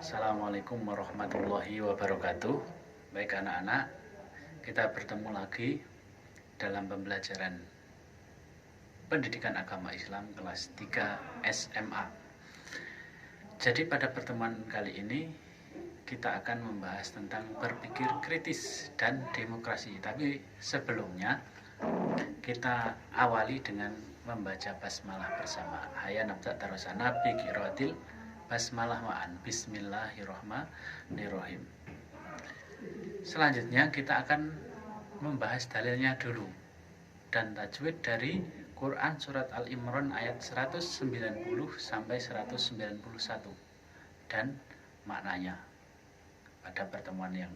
Assalamualaikum warahmatullahi wabarakatuh. Baik anak-anak, kita bertemu lagi dalam pembelajaran Pendidikan Agama Islam kelas 3 SMA. Jadi pada pertemuan kali ini kita akan membahas tentang berpikir kritis dan demokrasi. Tapi sebelumnya kita awali dengan membaca basmalah bersama. Hayya nabda tarosana bi qiraatil basmalah ma'an. Bismillahirrahmanirrahim. Selanjutnya kita akan membahas dalilnya dulu dan tajwid dari Quran surat Al-Imran ayat 190 sampai 191 dan maknanya pada pertemuan yang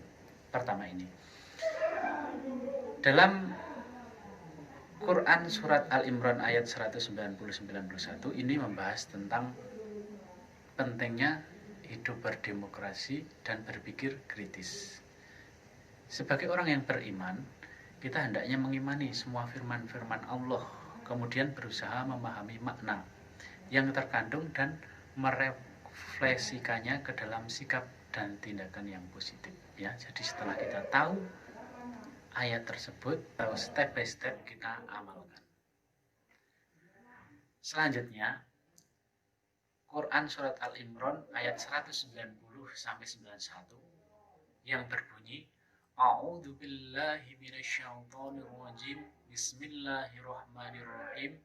pertama ini. Dalam Quran surat Al-Imran ayat 190-91 ini membahas tentang pentingnya hidup berdemokrasi dan berpikir kritis. Sebagai orang yang beriman, kita hendaknya mengimani semua firman-firman Allah, kemudian berusaha memahami makna yang terkandung dan merefleksikannya ke dalam sikap dan tindakan yang positif. Ya, jadi setelah kita tahu ayat tersebut, tahu step by step kita amalkan. Selanjutnya, Quran surat Al-Imran ayat 190 sampai 91 yang berbunyi A'udzu billahi minasyaitonir rajim. Bismillahirrahmanirrahim.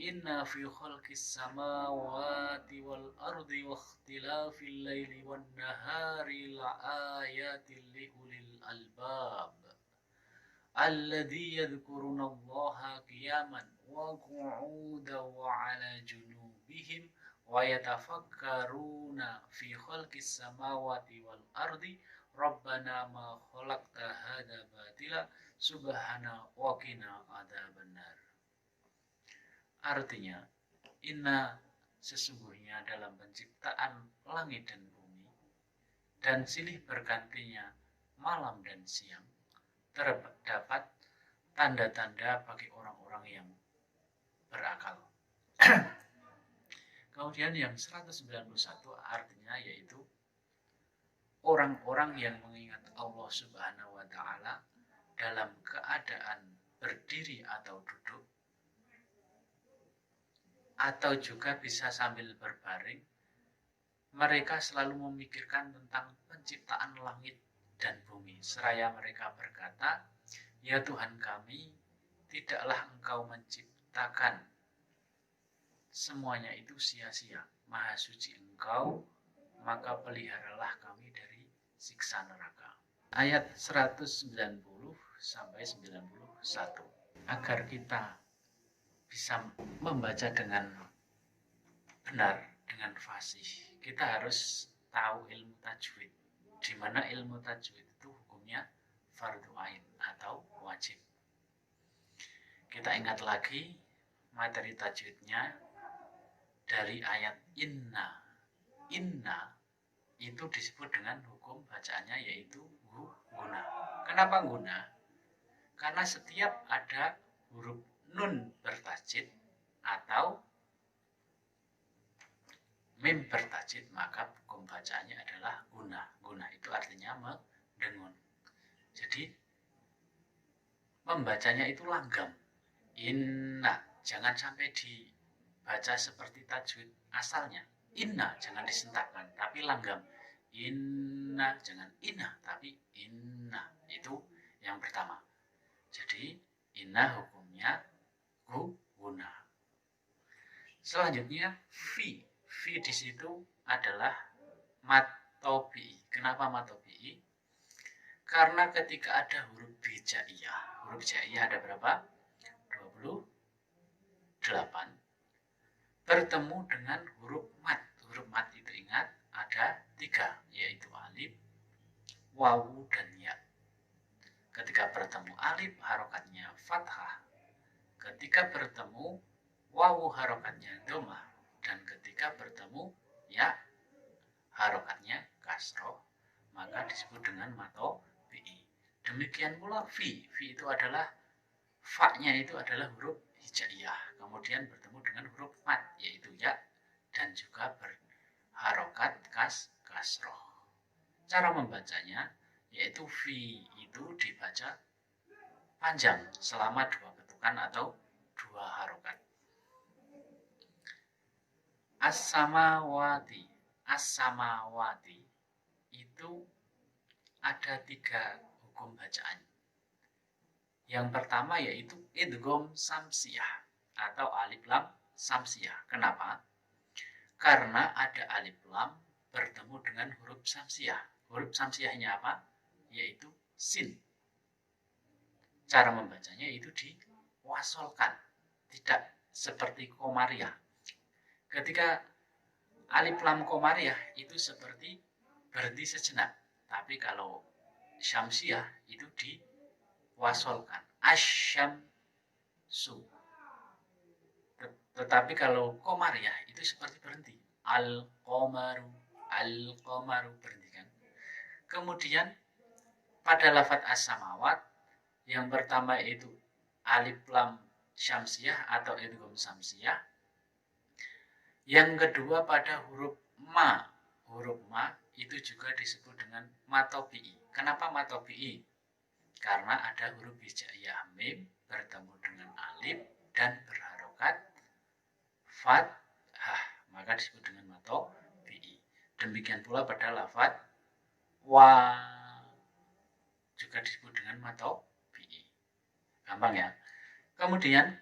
Inna fi khalqis samawati wal ardi wa ikhtilafil laili wan nahari laayatil liulil albab. Alladzi yadhkurunallaha qiyaman wa qu'udan wa 'ala junubihim wa yatafakkaruna fi khalqis samawati wal ardi Rabbana ma khalaqta hadza batila subhana wa qina adzabannar. Artinya, inna sesungguhnya dalam penciptaan langit dan bumi dan silih bergantinya malam dan siang terdapat tanda-tanda bagi orang-orang yang berakal. Kemudian yang 191 artinya yaitu orang-orang yang mengingat Allah Subhanahu wa Ta'ala dalam keadaan berdiri atau duduk, atau juga bisa sambil berbaring. Mereka selalu memikirkan tentang penciptaan langit dan bumi, seraya mereka berkata, "Ya Tuhan kami, tidaklah Engkau menciptakan semuanya itu sia-sia. Maha suci Engkau, maka peliharalah kami dari siksa neraka." Ayat 190 sampai 91. Agar kita bisa membaca dengan benar, dengan fasih, kita harus tahu ilmu tajwid. Di mana ilmu tajwid itu hukumnya fardhu ain atau wajib. Kita ingat lagi materi tajwidnya dari ayat inna. Inna itu disebut dengan hukum bacaannya yaitu guna. Kenapa guna? Karena setiap ada huruf nun bertajwid atau mim bertajwid, maka hukum bacaannya adalah guna. Guna itu artinya mendengun. Jadi membacanya itu langgam. Inna, jangan sampai dibaca seperti tajwid asalnya. Inna, jangan disentakkan, tapi langgam. Inna, jangan inna, tapi inna. Itu yang pertama. Jadi inna hukumnya guna. Selanjutnya fi. Fi di situ adalah matobi. Kenapa matobi? Karena ketika ada huruf hijaiyah. Huruf hijaiyah ada berapa? 28. Bertemu dengan huruf mat. Huruf mat itu ingat ada 3, yaitu alif, wawu, dan ya. Ketika bertemu alif, harokatnya fathah. Ketika bertemu wawu, harokatnya dhammah. Dan ketika bertemu ya, harokatnya kasroh, maka disebut dengan matobi'i. Demikian pula fi. Fi itu adalah fa-nya itu adalah huruf hijaiyah. Kemudian bertemu dengan huruf mat, yaitu ya, dan juga berharokat kasroh. kasroh. Cara membacanya yaitu fi itu dibaca panjang selama 2 ketukan atau 2 harokat. As-samawati. As-samawati itu ada 3 hukum bacaan. Yang pertama yaitu idgham samsiyah atau alif lam samsiyah. Kenapa? Karena ada alif lam bertemu dengan huruf samsiyah. Huruf samsiyahnya apa? Yaitu sin. Cara membacanya itu diwasolkan, tidak seperti komariah. Ketika alif lam komariah itu seperti berhenti sejenak, tapi kalau syamsiyah itu diwasolkan, asyamsu. Tetapi kalau komariah itu seperti berhenti, al-qamaru, al-qamaru, berhenti kan. Kemudian pada lafadz as-samawat yang pertama itu alif lam syamsiyah atau idgham samsiyah. Yang kedua pada huruf ma. Huruf ma itu juga disebut dengan matobi'i. Kenapa matobi'i? Karena ada huruf hijaiyah mim bertemu dengan alif dan berharokat fathah, maka disebut dengan matobi'i. Demikian pula pada lafadz wa juga disebut dengan matobi'i. Gampang ya. Kemudian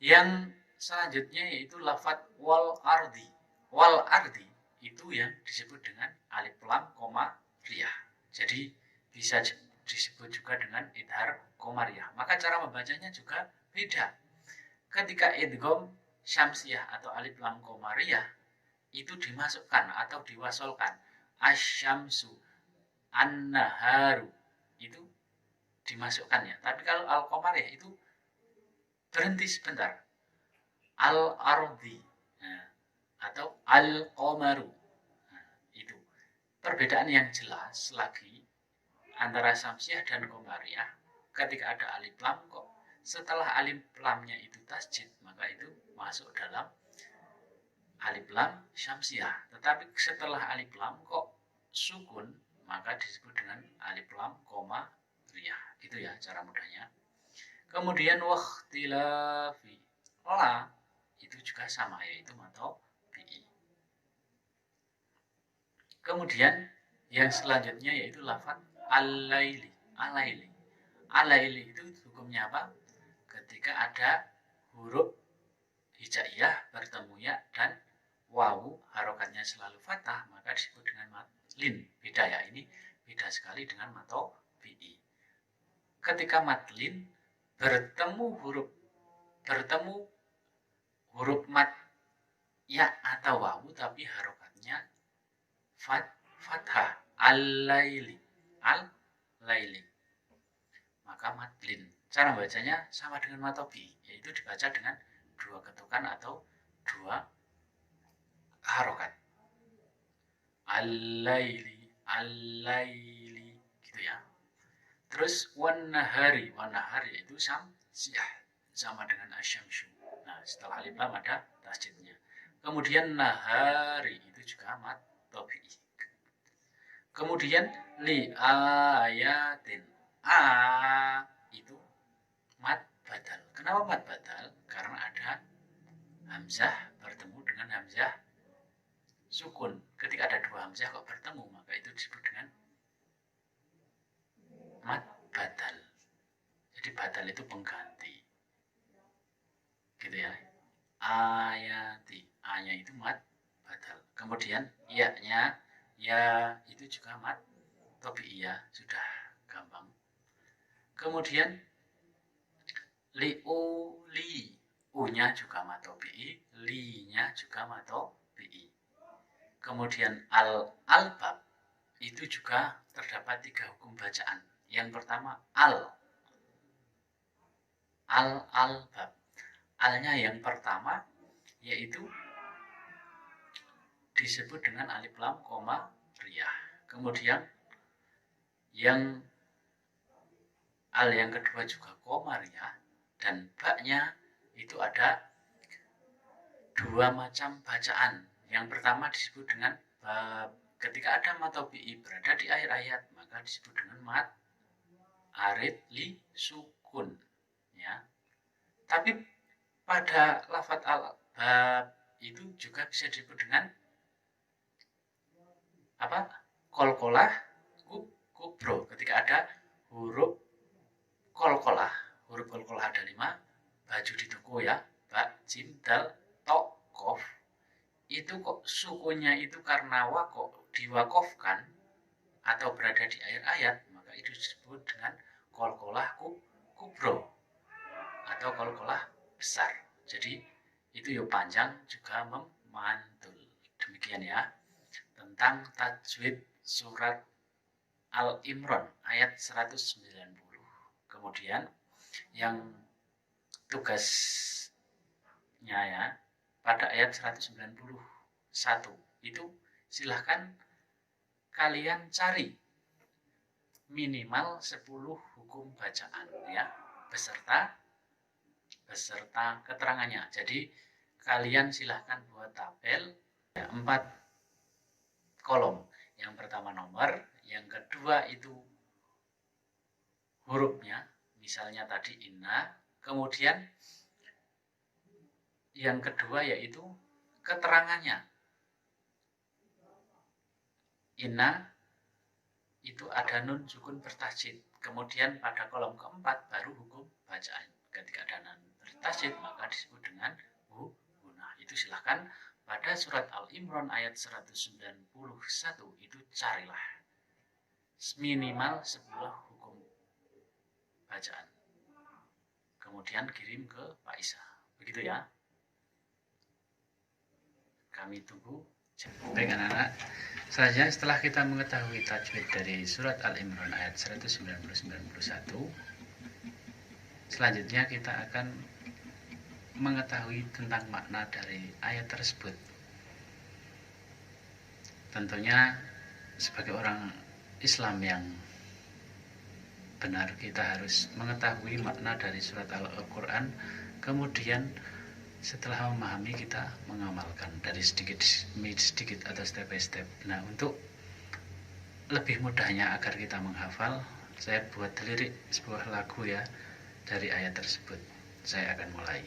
yang selanjutnya yaitu lafadz wal ardi. Wal ardi itu yang disebut dengan alif lam koma riyah. Jadi bisa disebut juga dengan idhar komariah. Maka cara membacanya juga beda. Ketika idgham syamsiyah atau alif lam komariah itu dimasukkan atau diwasolkan, asyamsu, an-naharu itu dimasukkan ya. Tapi kalau al-komariah itu berhenti sebentar, al-ardi atau al-qamaru. Itu perbedaan yang jelas lagi antara samsiyah dan komariah. Ketika ada alif lam kok setelah alif lamnya itu tasjid, maka itu masuk dalam alif lam syamsiyah. Tetapi setelah alif lam kok sukun, maka disebut dengan alif lam koma riyah. Gitu ya cara mudahnya. Kemudian wakhtilafi, la itu juga sama, yaitu matobi'i. Kemudian yang selanjutnya yaitu lafadz al-laili. Al-laili. Al-laili itu hukumnya apa? Ketika ada huruf hijaiyah bertemu ya dan wawu harokatnya selalu fathah, maka disebut dengan madlin. Beda ya, ini beda sekali dengan matobi'i. Ketika madlin bertemu huruf mad ya atau wawu tapi harokatnya fathah, al-laili, al-laili, maka madlin. Cara bacanya sama dengan matobi, yaitu dibaca dengan 2 ketukan atau 2 harokat, al-laili, al-laili, gitu ya. Terus wan-nahari, wan-nahari itu samsiyah, sama dengan asyamsu. Nah, setelah alif lam ada tasjidnya. Kemudian nahari itu juga matobi'i. Kemudian li ayatin, a itu mad badal. Kenapa mad badal? Karena ada hamzah bertemu dengan hamzah sukun. Ketika ada 2 hamzah kok bertemu, maka itu disebut dengan mad badal. Jadi badal itu pengganti, gitu ya. Ayati, a-nya itu mad badal. Kemudian ya-nya, ya itu juga mad tobi'iyah, sudah gampang. Kemudian li'uli, u-nya juga mad tobi'i, li-nya juga mad tobi'i. Kemudian al-albab itu juga terdapat 3 hukum bacaan. Yang pertama al-albab. Alnya yang pertama yaitu disebut dengan alif lam koma riyah. Kemudian yang al yang kedua juga koma riyah, dan baknya itu ada 2 macam bacaan. Yang pertama disebut dengan ketika ada mat atau bi berada di akhir ayat, maka disebut dengan mat arid li sukun, ya. Tapi pada lafadz al-bab itu juga bisa disebut dengan apa? Kolkolah kubro. Ketika ada huruf kolkolah ada 5, baju di toko ya, ba, jim, dal, to, kof. Itu kok sukunya itu karena diwakofkan atau berada di akhir ayat, maka itu disebut dengan kolkolah kubro atau kolkolah besar. Jadi itu ya panjang juga memantul. Demikian ya tentang tajwid surat Al-Imran ayat 190. Kemudian yang tugasnya ya pada ayat 191 itu silahkan kalian cari minimal 10 hukum bacaan ya beserta keterangannya. Jadi kalian silahkan buat tabel 4 kolom. Yang pertama nomor, yang kedua itu hurufnya, misalnya tadi inna, kemudian yang kedua yaitu keterangannya. Inna itu ada nun sukun bertasydid. Kemudian pada kolom keempat baru hukum bacaan. Ketika ada nun bertasydid maka disebut dengan gunah. Itu silahkan pada surat Al-Imran ayat 191 itu carilah minimal 10 hukum bacaan. Kemudian kirim ke Pak Isa. Begitu ya. Kami tunggu. Baik anak-anak. Selanjutnya setelah kita mengetahui tajwid dari surat Al-Imran ayat 190-91, selanjutnya kita akan mengetahui tentang makna dari ayat tersebut. Tentunya sebagai orang Islam yang benar kita harus mengetahui makna dari surat Al-Quran, kemudian setelah memahami kita mengamalkan dari sedikit demi sedikit atau step by step. Nah, untuk lebih mudahnya agar kita menghafal, saya buat lirik sebuah lagu ya dari ayat tersebut. Saya akan mulai.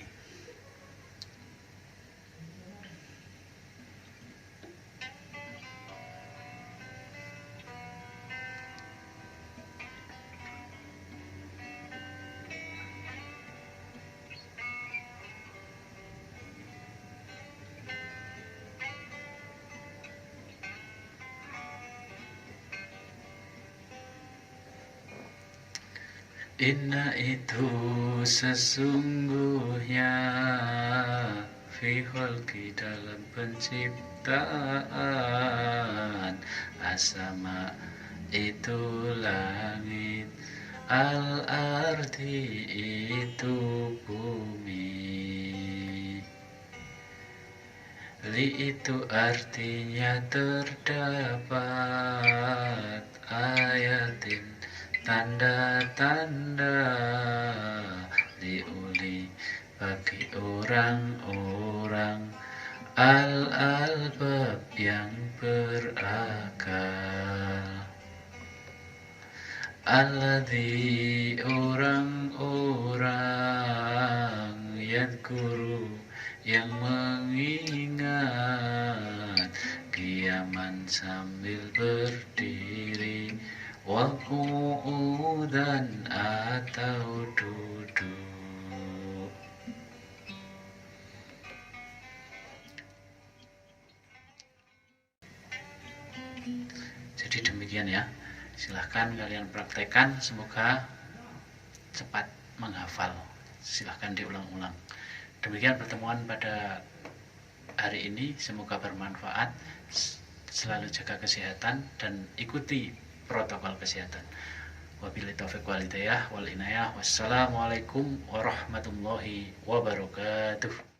Inna itu sesungguhnya fi khalqi dalam penciptaan as-sama itu langit, al-ardi itu bumi. Li itu artinya terdapat ayatin tanda-tanda liuli bagi orang-orang al-albab yang berakal. Alladzi orang-orang yadkuru yang mengingat kiaman sambil berdiri, waqu'udan atau duduk. Jadi demikian ya. Silahkan kalian praktekkan, semoga cepat menghafal. Silahkan diulang-ulang. Demikian pertemuan pada hari ini, semoga bermanfaat. Selalu jaga kesehatan dan ikuti protokol kesehatan. Wabillahi taufiq wal hidayah wal inayah. Wassalamualaikum warahmatullahi wabarakatuh.